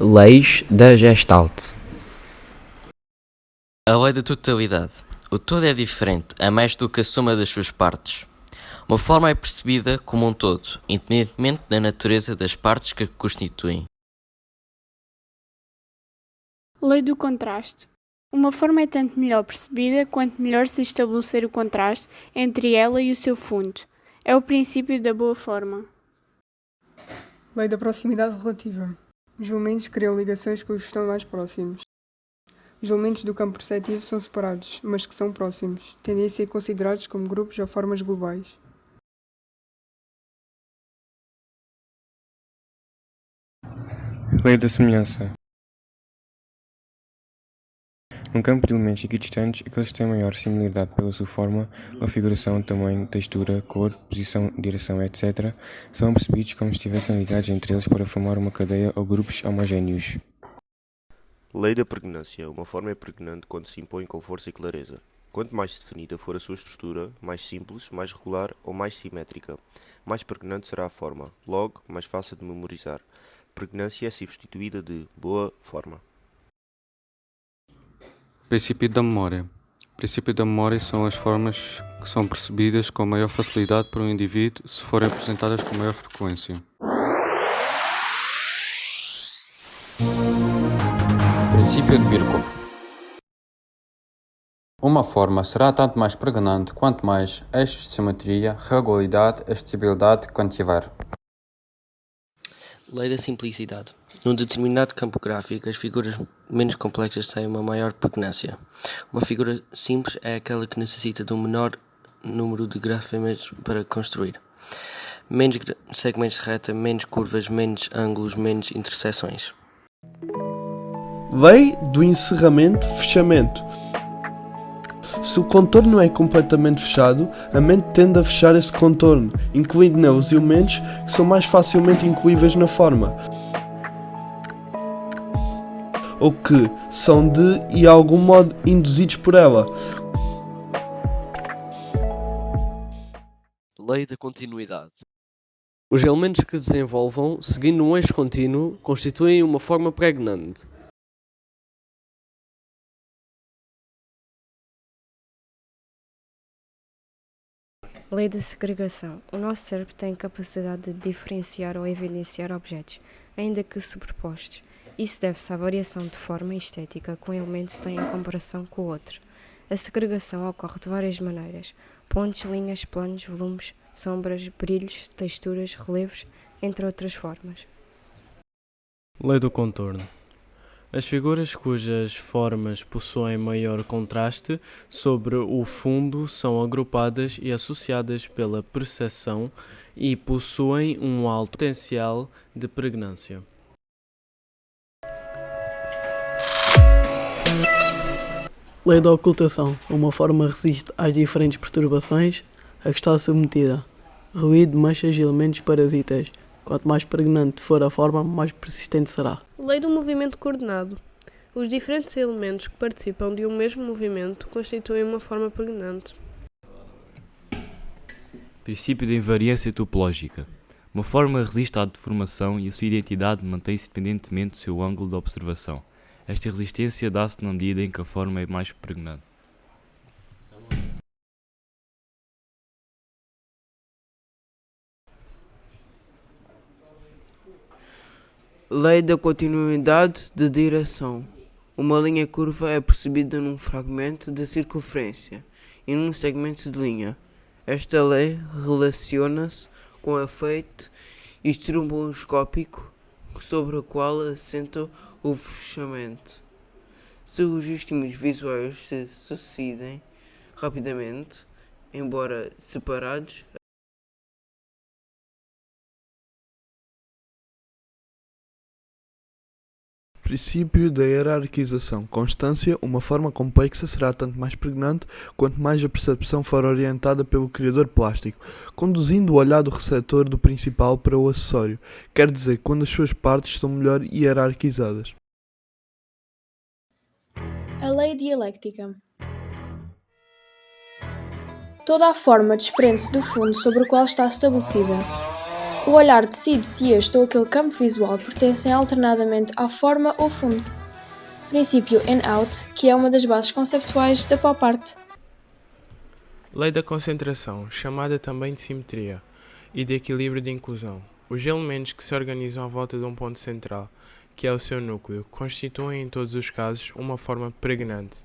Leis da Gestalt. A lei da totalidade. O todo é diferente, a mais do que a soma das suas partes. Uma forma é percebida como um todo, independentemente da natureza das partes que a constituem. Lei do contraste. Uma forma é tanto melhor percebida quanto melhor se estabelecer o contraste entre ela e o seu fundo. É o princípio da boa forma. Lei da proximidade relativa. Os elementos criam ligações com os que estão mais próximos. Os elementos do campo perceptivo são separados, mas que são próximos, tendem a ser considerados como grupos ou formas globais. Lei da semelhança. Num campo de elementos equidistantes, aqueles que têm maior similaridade pela sua forma, configuração, tamanho, textura, cor, posição, direção, etc., são percebidos como se estivessem ligados entre eles para formar uma cadeia ou grupos homogéneos. Lei da pregnância. Uma forma é pregnante quando se impõe com força e clareza. Quanto mais definida for a sua estrutura, mais simples, mais regular ou mais simétrica, mais pregnante será a forma, logo, mais fácil de memorizar. Pregnância é substituída de boa forma. Princípio da memória. O princípio da memória são as formas que são percebidas com maior facilidade por um indivíduo se forem apresentadas com maior frequência. Princípio de Birkhoff. Uma forma será tanto mais pregnante quanto mais eixos de simetria, regularidade e estabilidade contiver. Lei da simplicidade. Num determinado campo gráfico, as figuras menos complexas têm uma maior pregnância. Uma figura simples é aquela que necessita de um menor número de grafemas para construir. Menos segmentos de reta, menos curvas, menos ângulos, menos interseções. Lei do encerramento-fechamento. Se o contorno é completamente fechado, a mente tende a fechar esse contorno, incluindo nele os elementos que são mais facilmente incluíveis na forma, ou que são de e algum modo induzidos por ela. Lei da continuidade. Os elementos que desenvolvam, seguindo um eixo contínuo, constituem uma forma pregnante. Lei da segregação. O nosso cérebro tem capacidade de diferenciar ou evidenciar objetos, ainda que superpostos. Isso deve-se à variação de forma e estética que um elemento tem em comparação com o outro. A segregação ocorre de várias maneiras: pontos, linhas, planos, volumes, sombras, brilhos, texturas, relevos, entre outras formas. Lei do contorno. As figuras cujas formas possuem maior contraste sobre o fundo são agrupadas e associadas pela percepção e possuem um alto potencial de pregnância. Lei da ocultação. Uma forma resiste às diferentes perturbações a que está submetida. Ruído, manchas e elementos parasitas. Quanto mais pregnante for a forma, mais persistente será. Lei do movimento coordenado. Os diferentes elementos que participam de um mesmo movimento constituem uma forma pregnante. Princípio da invariância topológica. Uma forma resiste à deformação e a sua identidade mantém-se independentemente do seu ângulo de observação. Esta resistência dá-se na medida em que a forma é mais pregnante. Lei da continuidade de direção. Uma linha curva é percebida num fragmento de circunferência e num segmento de linha. Esta lei relaciona-se com o efeito estroboscópico sobre o qual assenta o fechamento. Se os estímulos visuais se sucedem rapidamente, embora separados, Princípio da hierarquização. Constância. Uma forma complexa será tanto mais pregnante quanto mais a percepção for orientada pelo criador plástico, conduzindo o olhar do receptor do principal para o acessório. Quer dizer, quando as suas partes são melhor hierarquizadas. A lei dialéctica. Toda a forma desprende-se do fundo sobre o qual está estabelecida. O olhar decide se este ou aquele campo visual pertencem alternadamente à forma ou fundo. Princípio in-out, que é uma das bases conceptuais da pop art. Lei da concentração, chamada também de simetria, e de equilíbrio de inclusão. Os elementos que se organizam à volta de um ponto central, que é o seu núcleo, constituem em todos os casos uma forma pregnante.